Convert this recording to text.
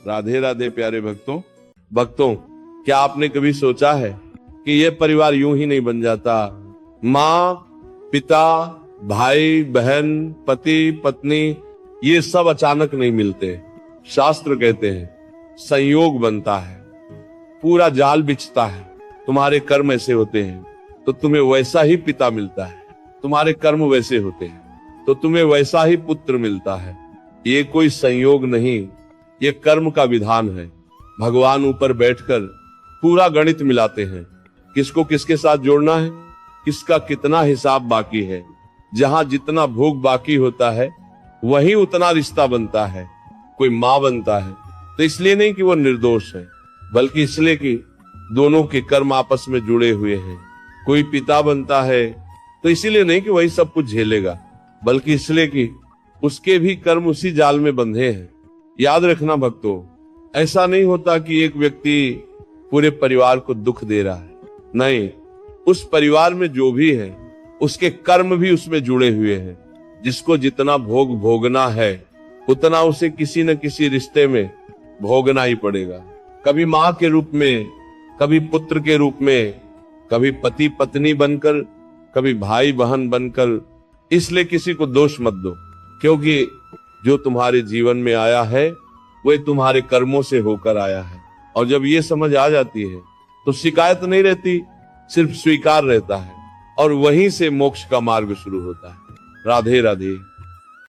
राधे राधे प्यारे भक्तों, क्या आपने कभी सोचा है कि ये परिवार यूं ही नहीं बन जाता? माँ, पिता, भाई, बहन, पति, पत्नी, ये सब अचानक नहीं मिलते। शास्त्र कहते हैं संयोग बनता है, पूरा जाल बिछता है। तुम्हारे कर्म ऐसे होते हैं तो तुम्हें वैसा ही पिता मिलता है, तुम्हारे कर्म वैसे होते हैं तो तुम्हें वैसा ही पुत्र मिलता है। ये कोई संयोग नहीं, ये कर्म का विधान है। भगवान ऊपर बैठकर पूरा गणित मिलाते हैं, किसको किसके साथ जोड़ना है, किसका कितना हिसाब बाकी है। जहां जितना भोग बाकी होता है वहीं उतना रिश्ता बनता है। कोई माँ बनता है तो इसलिए नहीं कि वो निर्दोष है, बल्कि इसलिए कि दोनों के कर्म आपस में जुड़े हुए हैं। कोई पिता बनता है तो इसीलिए नहीं कि वही सब कुछ झेलेगा, बल्कि इसलिए कि उसके भी कर्म उसी जाल में बंधे हैं। याद रखना भक्तों, ऐसा नहीं होता कि एक व्यक्ति पूरे परिवार को दुख दे रहा है। नहीं, उस परिवार में जो भी है उसके कर्म भी उसमें जुड़े हुए हैं। जिसको जितना भोग भोगना है उतना उसे किसी न किसी रिश्ते में भोगना ही पड़ेगा। कभी माँ के रूप में, कभी पुत्र के रूप में, कभी पति पत्नी बनकर, कभी भाई बहन बनकर। इसलिए किसी को दोष मत दो, क्योंकि जो तुम्हारे जीवन में आया है वह तुम्हारे कर्मों से होकर आया है। और जब ये समझ आ जाती है तो शिकायत नहीं रहती, सिर्फ स्वीकार रहता है, और वहीं से मोक्ष का मार्ग शुरू होता है। राधे राधे।